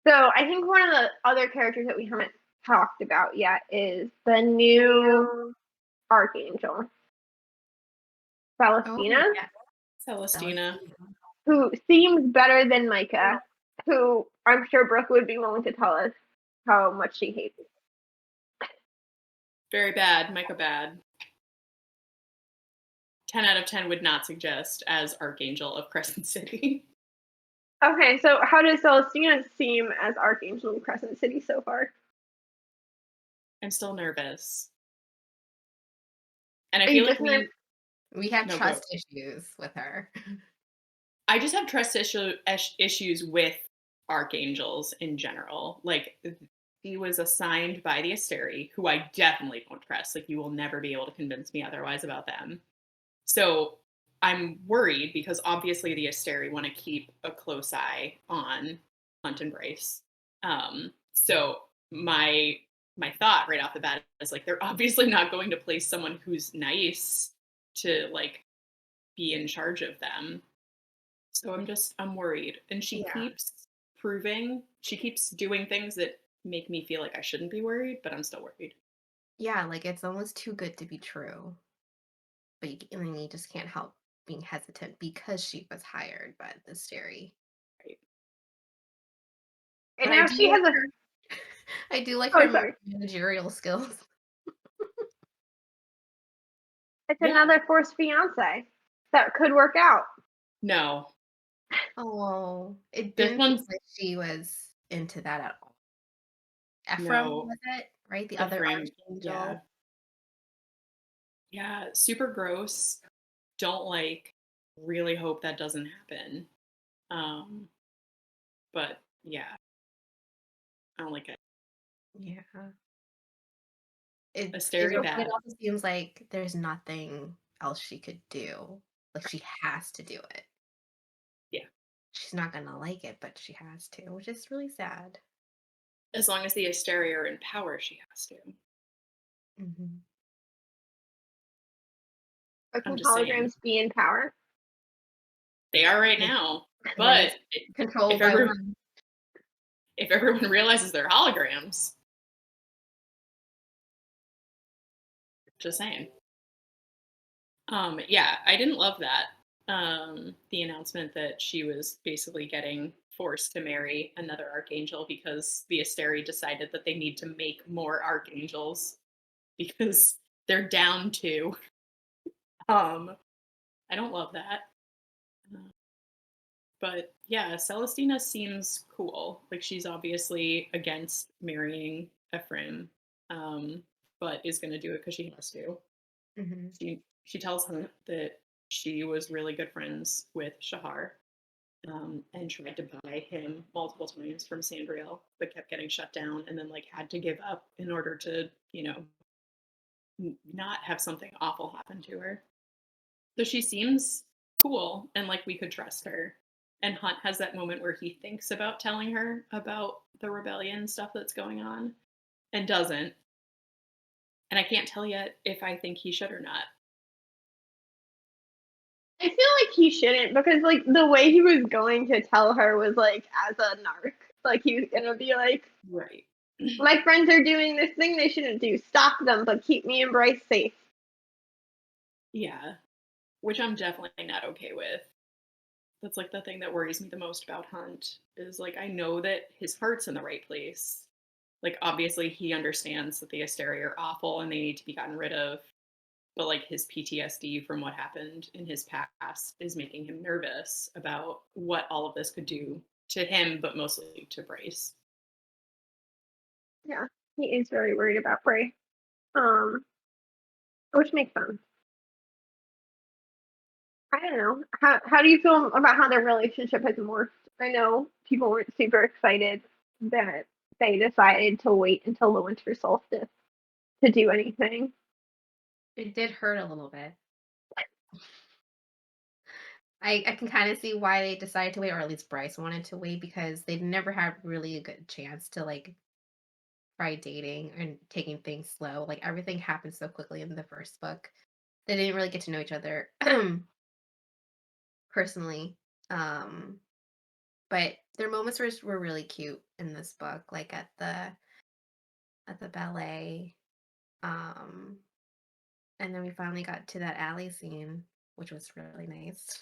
S5: So I think one of the other characters that we haven't talked about yet is the new Archangel, Celestina.
S2: Oh, yeah.
S4: Celestina.
S5: Who seems better than Micah, who I'm sure Brooke would be willing to tell us how much she hates.
S4: Very bad. Micah bad. 10 out of 10 would not suggest as Archangel of Crescent City.
S5: Okay, so how does Celestina seem as Archangel in Crescent City so far?
S4: I'm still nervous. And I
S5: Are you
S4: feel like
S5: just nervous?
S2: We have
S4: No, go.
S2: trust issues with her.
S4: I just have trust issues with archangels in general. Like, he was assigned by the Asteri, who I definitely don't trust. Like, you will never be able to convince me otherwise about them. So I'm worried because obviously the Asteri want to keep a close eye on Hunt and Bryce. So my thought right off the bat is like, they're obviously not going to place someone who's nice to like be in charge of them. So I'm worried. And she
S2: Yeah.
S4: keeps doing things that make me feel like I shouldn't be worried, but I'm still worried.
S2: Yeah, like it's almost too good to be true. But you just can't help being hesitant because she was hired by the Steri.
S4: Right.
S5: And
S2: But I
S5: now
S2: do
S5: she
S2: like
S5: has a.
S2: her. I do like
S5: Oh,
S2: her
S5: sorry.
S2: managerial skills.
S5: It's
S4: Yeah.
S5: another forced fiance that could work out.
S4: No.
S2: Oh, it
S4: This
S2: didn't seem
S4: one's
S2: like she was into that at all. Ephraim
S4: no.
S2: was it, right? The
S4: The
S2: other
S4: frame. Yeah.
S2: archangel.
S4: Yeah. Super gross. Don't like, really hope that doesn't happen. But yeah, I don't like it.
S2: Yeah.
S4: A
S2: It
S4: scary
S2: it
S4: bad.
S2: also seems like there's nothing else she could do. Like she has to do it.
S4: Yeah.
S2: She's not gonna like it, but she has to, which is really sad.
S4: As long as the Asteria are in power, she has to.
S2: Mm-hmm.
S5: But
S4: I'm
S5: can
S4: just saying.
S5: holograms be in power?
S4: They are right now.
S2: When
S4: But
S2: it's controlled
S4: if
S2: by
S4: everyone
S2: one.
S4: if everyone realizes they're holograms, just saying. Yeah, I didn't love that. The announcement that she was basically getting forced to marry another archangel because the Asteri decided that they need to make more archangels because they're down two. I don't love that. But yeah, Celestina seems cool. Like, she's obviously against marrying Ephraim, but is going to do it because she has to.
S2: Mm-hmm.
S4: She tells him that she was really good friends with Shahar, and tried to buy him multiple times from Sandriel, but kept getting shut down, and then like had to give up in order to, not have something awful happen to her. So she seems cool and like we could trust her. And Hunt has that moment where he thinks about telling her about the rebellion stuff that's going on and doesn't. And I can't tell yet if I think he should or not.
S5: I feel like he shouldn't because like the way he was going to tell her was like as a narc. Like he was gonna be like,
S4: Right.
S5: my friends are doing this thing they shouldn't do. Stop them, but keep me and Bryce safe.
S4: Yeah. Which I'm definitely not okay with. That's like the thing that worries me the most about Hunt is like I know that his heart's in the right place. Like obviously he understands that the Asteria are awful and they need to be gotten rid of. But like his PTSD from what happened in his past is making him nervous about what all of this could do to him, but mostly to Bryce.
S5: Yeah, he is very worried about Bray. Um, which makes sense. I don't know. How do you feel about how their relationship has morphed? I know people weren't super excited that they decided to wait until the winter solstice to do anything.
S2: It did hurt a little bit. I can kind of see why they decided to wait, or at least Bryce wanted to wait because they'd never had really a good chance to like try dating and taking things slow. Like everything happened so quickly in the first book. They didn't really get to know each other personally. But their moments were really cute in this book, like at the ballet. Um, and then we finally got to that alley scene, which was really nice.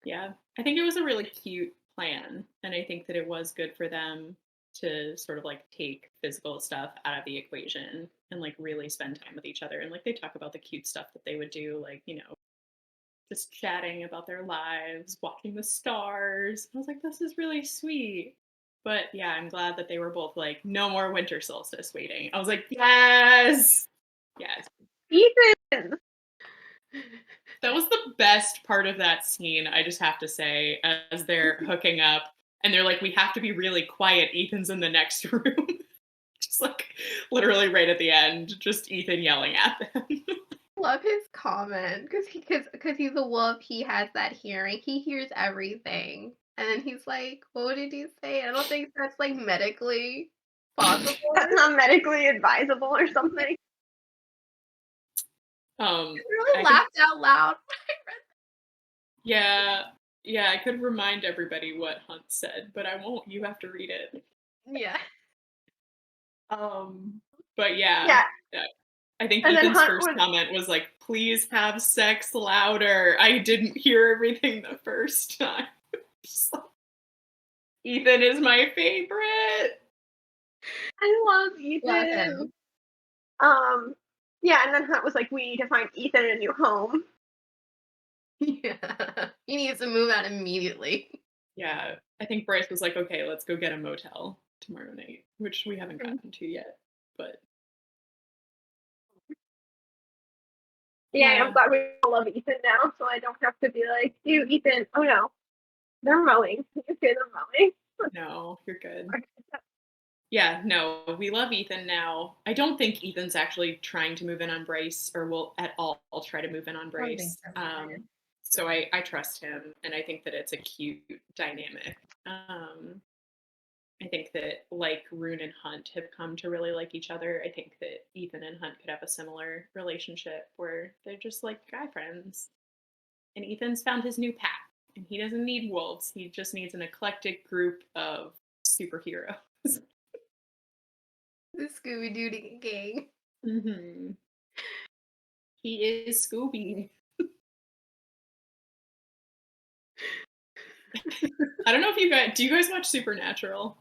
S4: Yeah, I think it was a really cute plan. And I think that it was good for them to sort of like take physical stuff out of the equation and like really spend time with each other. And like they talk about the cute stuff that they would do, like, just chatting about their lives, watching the stars. I was like, this is really sweet. But yeah, I'm glad that they were both like, no more winter solstice waiting. I was like, yes! Yes.
S5: Ethan!
S4: That was the best part of that scene, I just have to say, as they're hooking up and they're like, we have to be really quiet. Ethan's in the next room. Just like literally right at the end, just Ethan yelling at them.
S2: Love his comment because he's a wolf. He has that hearing. He hears everything, and then he's like, "What did he say?" I don't think that's like medically possible.
S5: That's not medically advisable or something.
S2: I really laughed out loud.
S4: Yeah, I could remind everybody what Hunt said, but I won't. You have to read it.
S2: Yeah.
S4: But yeah. I think
S5: And then
S4: Ethan's
S5: Hunt
S4: first
S5: was-
S4: comment was like, please have sex louder. I didn't hear everything the first time. Just like, Ethan is my favorite.
S5: I love Ethan.
S2: Love him.
S5: Yeah, and then Hunt was like, we need to find Ethan a new home.
S2: Yeah. He needs to move out immediately.
S4: Yeah, I think Bryce was like, okay, let's go get a motel tomorrow night, which we haven't gotten to yet, but.
S5: Yeah, I'm glad we all love Ethan now, so I don't have to be like, you, Ethan, oh no, they're mowing. You hear them mowing?
S4: No, you're good. Yeah, no, we love Ethan now. I don't think Ethan's actually trying to move in on Bryce or will at all try to move in on Bryce. So I trust him, and I think that it's a cute dynamic. I think that like Rune and Hunt have come to really like each other. I think that Ethan and Hunt could have a similar relationship where they're just like guy friends. And Ethan's found his new path, and he doesn't need wolves. He just needs an eclectic group of superheroes.
S2: The Scooby-Doo gang.
S4: Mm-hmm. He is Scooby. I don't know if do you guys watch Supernatural?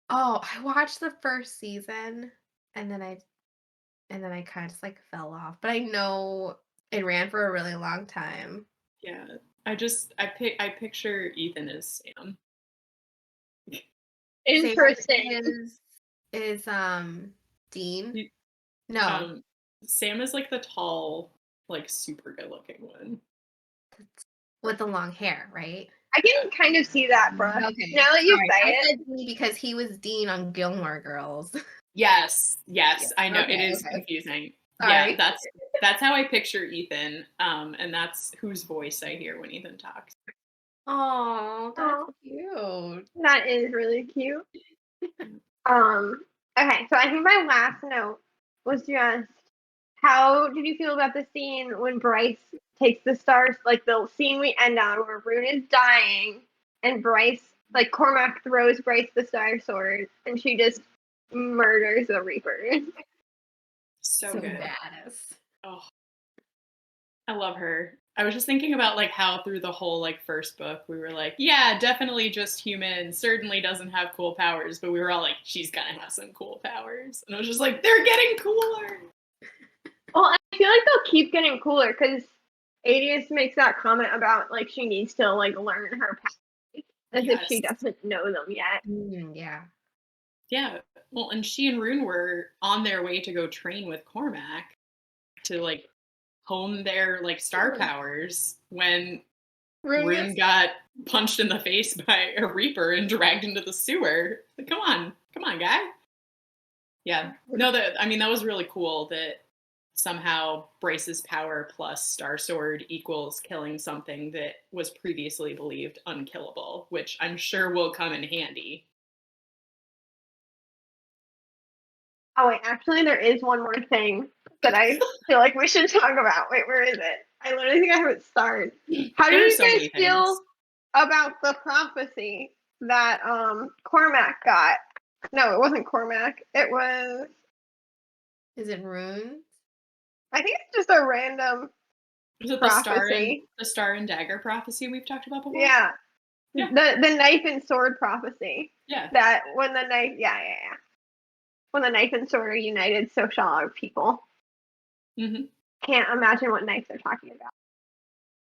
S2: Oh, I watched the first season and then I kind of just like fell off. But I know it ran for a really long time.
S4: Yeah. I picture Ethan as Sam.
S5: Interesting.
S2: Is Dean? No.
S4: Sam is like the tall, like super good looking one.
S2: With the long hair, right?
S5: I can kind of see that, bro.
S2: Okay.
S5: Now that you say
S2: I
S5: it.
S2: said Dean because he was Dean on Gilmore Girls.
S4: Yes,
S2: Yeah.
S4: I know.
S2: Okay,
S4: it is confusing.
S2: Sorry.
S4: Yeah, that's how I picture Ethan. And that's whose voice I hear when Ethan talks.
S2: Oh, that's cute.
S5: That is really cute. Okay, so I think my last note was just how did you feel about the scene when Bryce takes the stars, like the scene we end on where Rune is dying and Bryce, like Cormac throws Bryce the star sword and she just murders the Reapers.
S4: So good.
S2: Badass.
S4: Oh, I love her. I was just thinking about like how through the whole like first book we were like, yeah, definitely just human, certainly doesn't have cool powers, but we were all like, she's gonna have some cool powers. And I was just like, they're getting cooler.
S5: Well, I feel like they'll keep getting cooler because Adius makes that comment about like she needs to like learn her powers as if she doesn't know them yet.
S2: Yeah.
S4: Yeah. Well, and she and Rune were on their way to go train with Cormac to like hone their like star powers when Rune got punched in the face by a Reaper and dragged into the sewer. Like, come on, guy. Yeah. No, that was really cool that somehow Bryce's power plus Star Sword equals killing something that was previously believed unkillable, which I'm sure will come in handy.
S5: Oh wait, actually there is one more thing that I feel like we should talk about. Wait, where is it? I literally think I have it starred. How do you guys feel about the prophecy that Cormac got? No, it wasn't Cormac. It was.
S2: Is it Rune?
S5: I think it's just a random.
S4: Was it
S5: prophecy.
S4: the star and dagger prophecy we've talked about before?
S5: Yeah. The knife and sword prophecy.
S4: Yeah.
S5: That when the knife, when the knife and sword are united, so shall our people.
S4: Mm-hmm.
S5: Can't imagine what knife they're talking about.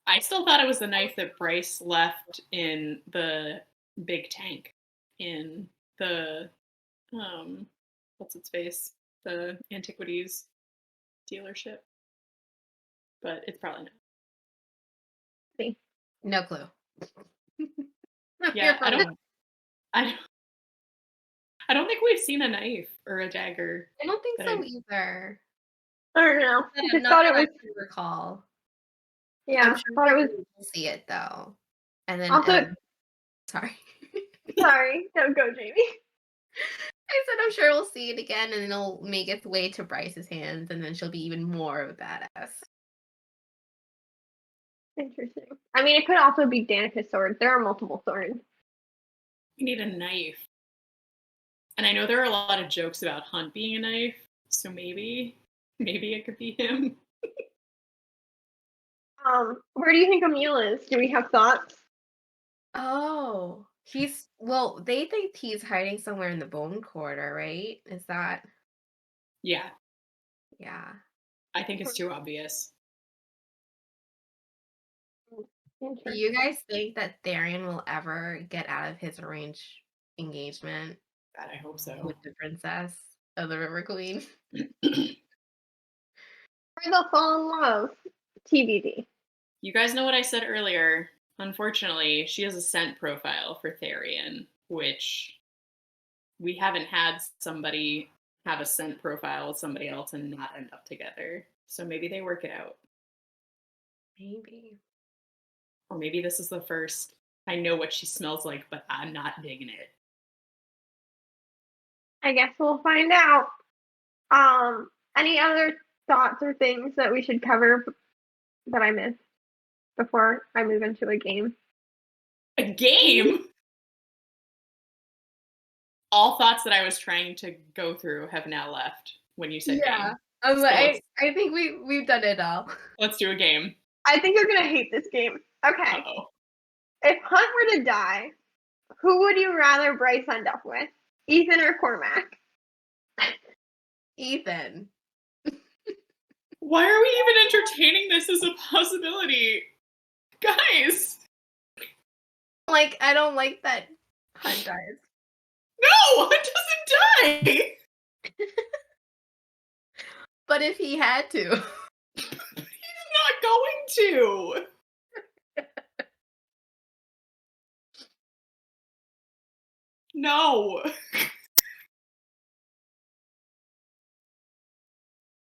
S4: I still thought it was the knife that Bryce left in the big tank in the what's its face? The antiquities dealership. But it's probably not.
S2: No clue.
S4: Yeah, I don't think we've seen a knife or a dagger.
S2: I don't think so either.
S5: I don't know. I just
S2: Not
S5: thought it
S2: that I
S5: was.
S2: can recall.
S5: Yeah,
S2: I'm
S5: I
S2: sure
S5: thought it was.
S2: we'll see it though. And then
S5: Also,
S2: sorry.
S5: sorry. No, go, Jamie.
S2: I said I'm sure we'll see it again, and then it'll make its way to Bryce's hands, and then she'll be even more of a badass.
S5: Interesting. I mean, it could also be Danica's sword. There are multiple swords.
S4: We need a knife. And I know there are a lot of jokes about Hunt being a knife, so maybe it could be him.
S5: Where do you think Emil is? Do we have thoughts?
S2: Oh, they think he's hiding somewhere in the bone quarter, right? Is that?
S4: Yeah.
S2: Yeah.
S4: I think it's too obvious.
S2: Do you guys think that Tharian will ever get out of his arranged engagement?
S4: God, I hope so.
S2: With the princess of the River Queen?
S5: Or they'll fall in love. TBD.
S4: You guys know what I said earlier. Unfortunately, she has a scent profile for Tharian, which we haven't had somebody have a scent profile with somebody else and not end up together. So maybe they work it out.
S2: Maybe.
S4: Or maybe this is the first, I know what she smells like, but I'm not digging it.
S5: I guess we'll find out. Any other thoughts or things that we should cover that I missed before I move into a game?
S4: A game? All thoughts that I was trying to go through have now left when you said game.
S2: I think we've done it all.
S4: Let's do a game.
S5: I think you're gonna hate this game. Okay.
S4: Uh-oh.
S5: If Hunt were to die, who would you rather Bryce end up with? Ethan or Cormac?
S2: Ethan.
S4: Why are we even entertaining this as a possibility? Guys!
S2: I don't like that Hunt dies.
S4: No! Hunt doesn't die!
S2: But if he had to.
S4: He's not going to! No!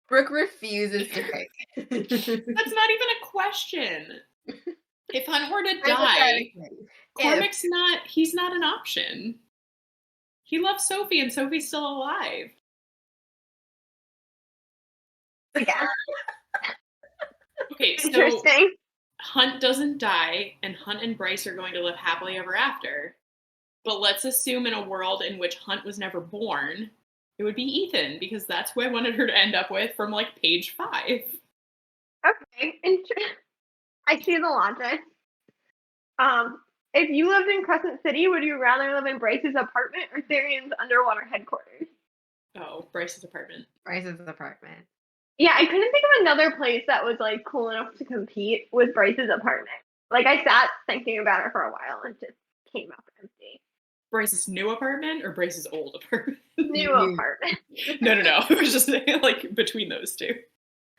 S2: Brooke refuses to pick.
S4: That's not even a question. If Hunt were to die, he's not an option. He loves Sophie and Sophie's still alive.
S5: Yeah.
S4: Okay, so
S5: Interesting.
S4: Hunt doesn't die, and Hunt and Bryce are going to live happily ever after. But let's assume in a world in which Hunt was never born, it would be Ethan, because that's who I wanted her to end up with from, page 5.
S5: Okay, I see the logic. If you lived in Crescent City, would you rather live in Bryce's apartment or Tharian's underwater headquarters?
S4: Oh, Bryce's apartment.
S2: Bryce's apartment.
S5: Yeah, I couldn't think of another place that was cool enough to compete with Bryce's apartment. I sat thinking about it for a while and it just came up empty.
S4: Bryce's new apartment or Bryce's old apartment?
S5: New apartment.
S4: No. It was just between those two.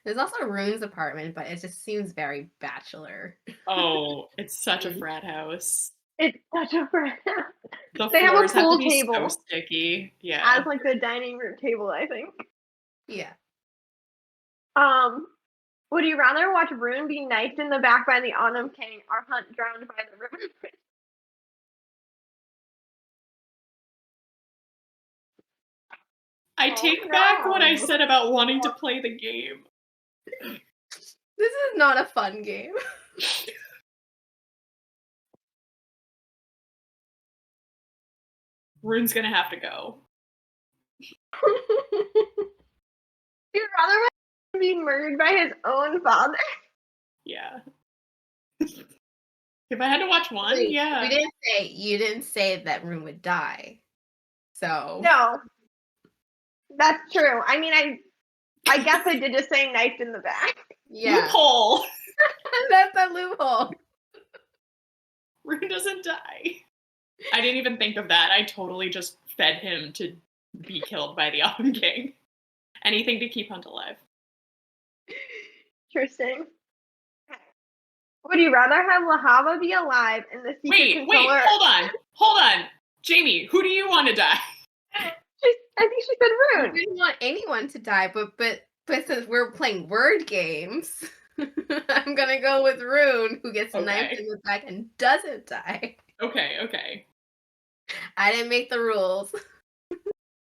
S2: There's also Rune's apartment, but it just seems very bachelor.
S4: Oh, it's such a frat house.
S5: It's such a frat house.
S4: They
S5: have a pool
S4: have
S5: table.
S4: So sticky. Yeah.
S5: As the dining room table, I think.
S2: Yeah.
S5: Would you rather watch Rune be knifed in the back by the Autumn King or Hunt drowned by the river?
S4: I take back what I said about wanting to play the game.
S2: This is not a fun game.
S4: Rune's gonna have to go.
S5: You'd rather be murdered by his own father?
S4: Yeah. If I had to watch one,
S2: Wait,
S4: yeah.
S2: You didn't say that Rune would die. So
S5: No. That's true. I mean, I guess I did just say knifed in the back.
S2: yeah.
S4: Loophole.
S2: That's a loophole.
S4: Rune doesn't die. I didn't even think of that. I totally just fed him to be killed by the Autumn King. Anything to keep Hunt alive.
S5: Interesting. Would you rather have Lahava be alive and the secret controller?
S4: Hold on. Jamie, who do you want to die?
S5: I think she said Rune.
S2: I didn't want anyone to die, but since we're playing word games, I'm gonna go with Rune, who gets knifed in the back and doesn't die.
S4: Okay.
S2: I didn't make the rules.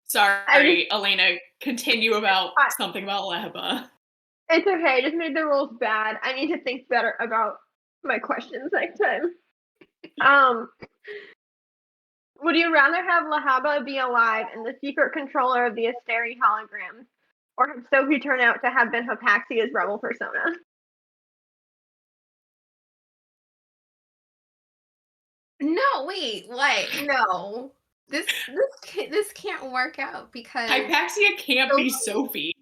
S4: Sorry, Elena, continue about something about Leheba.
S5: It's okay, I just made the rules bad. I need to think better about my questions next time. Would you rather have Lahaba be alive and the secret controller of the Asteri hologram, or have Sophie turn out to have been Hypaxia's rebel persona?
S2: No, wait, what? No. This can't work out because
S4: Hypaxia can't be Sophie.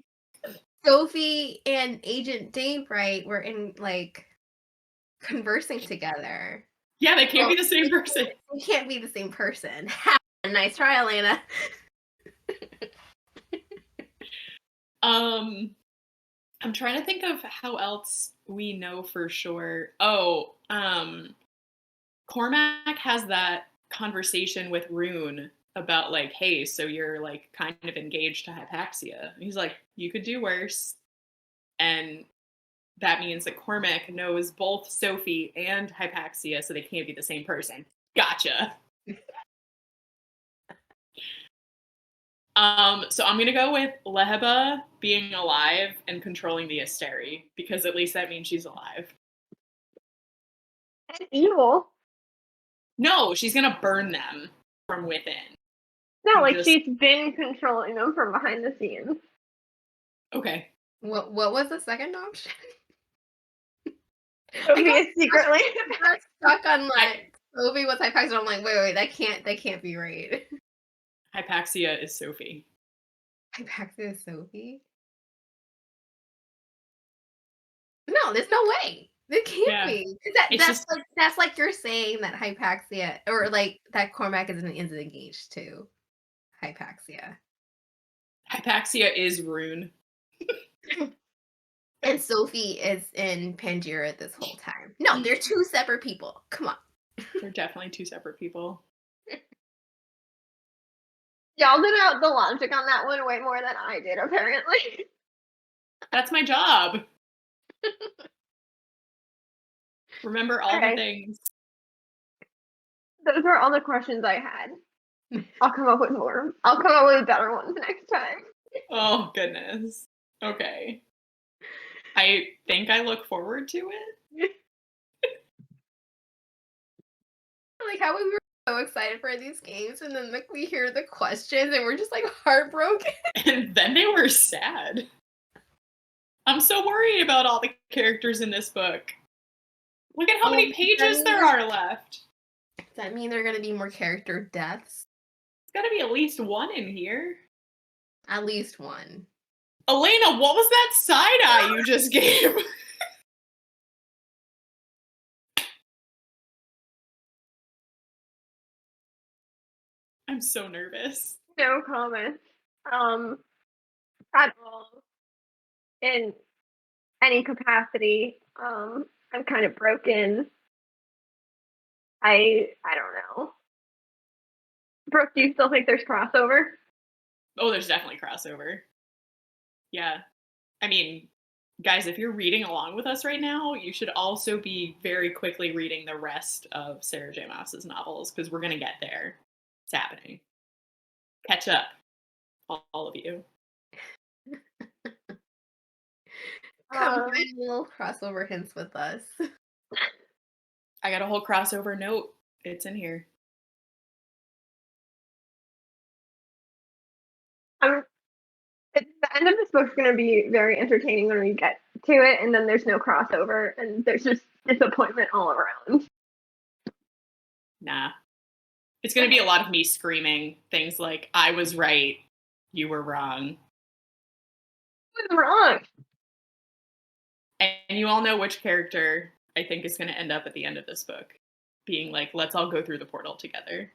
S2: Sophie and Agent Daybreak were in conversing together.
S4: Yeah, they can't be the same person.
S2: They can't be the same person. Nice try, Elena.
S4: I'm trying to think of how else we know for sure. Oh, Cormac has that conversation with Rune about hey, so you're kind of engaged to Hypaxia. And he's like, you could do worse. And that means that Cormac knows both Sophie and Hypaxia, so they can't be the same person. Gotcha. So I'm gonna go with Leheba being alive and controlling the Asteri, because at least that means she's alive.
S5: And evil.
S4: No, she's gonna burn them from within.
S5: No, she's been controlling them from behind the scenes.
S4: Okay.
S2: What was the second option?
S5: Sophie is secretly.
S2: I got stuck on Sophie was Hypaxia. I'm like, wait, that can't be right.
S4: Hypaxia is Sophie.
S2: Hypaxia is Sophie? No, there's no way. It can't be. That's like you're saying that Hypaxia or that Cormac isn't engaged to Hypaxia.
S4: Hypaxia is Rune.
S2: And Sophie is in Pangira this whole time. No, they're two separate people. Come on.
S4: They're definitely two separate people.
S5: Y'all did out the logic on that one way more than I did, apparently.
S4: That's my job. Remember all the things.
S5: Those were all the questions I had. I'll come up with more. I'll come up with better ones next time.
S4: Oh, goodness. Okay. I think I look forward to it.
S2: How we were so excited for these games, and then we hear the questions, and we're just heartbroken.
S4: And then they were sad. I'm so worried about all the characters in this book. Look at how many pages there are left.
S2: Does that mean there are going to be more character deaths?
S4: There's got to be at least one in here.
S2: At least one.
S4: Elena, what was that side eye you just gave? I'm so nervous.
S5: No comment. At all. In any capacity. I'm kind of broken. I don't know. Brooke, do you still think there's crossover?
S4: Oh, there's definitely crossover. Yeah. I mean, guys, if you're reading along with us right now, you should also be very quickly reading the rest of Sarah J. Maas's novels, because we're going to get there. It's happening. Catch up, all of you.
S2: Come find little crossover hints with us.
S4: I got a whole crossover note. It's in here.
S5: The end of this book's going to be very entertaining when we get to it, and then there's no crossover, and there's just disappointment all around.
S4: Nah. It's going to be a lot of me screaming things like, I was right, you were wrong.
S5: I was wrong.
S4: you all know which character I think is going to end up at the end of this book being like, let's all go through the portal together.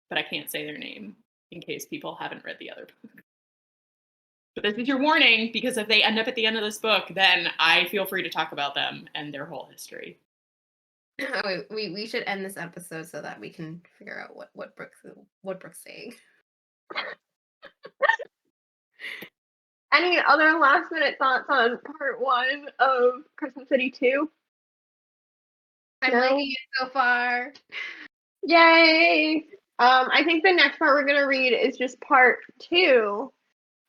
S4: But I can't say their name in case people haven't read the other book. But this is your warning, because if they end up at the end of this book, then I feel free to talk about them and their whole history.
S2: We should end this episode so that we can figure out what Brooke's saying.
S5: Any other last minute thoughts on part 1 of Crescent City 2?
S2: I'm liking it so far.
S5: Yay! I think the next part we're gonna read is just part 2,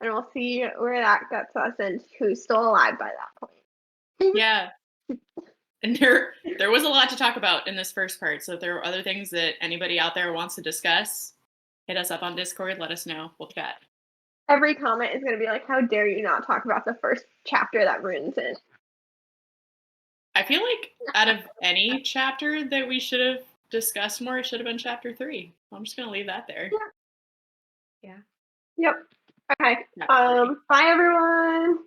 S5: and we'll see where that gets us and who's still alive by that point.
S4: Yeah. And there was a lot to talk about in this first part, so if there are other things that anybody out there wants to discuss, hit us up on Discord, let us know. We'll chat.
S5: Every comment is going to be like, how dare you not talk about the first chapter that Rune's in?
S4: I feel like out of any chapter that we should have discussed more, it should have been chapter 3. I'm just going to leave that there.
S2: Yeah.
S5: Yep. Okay. Bye, everyone.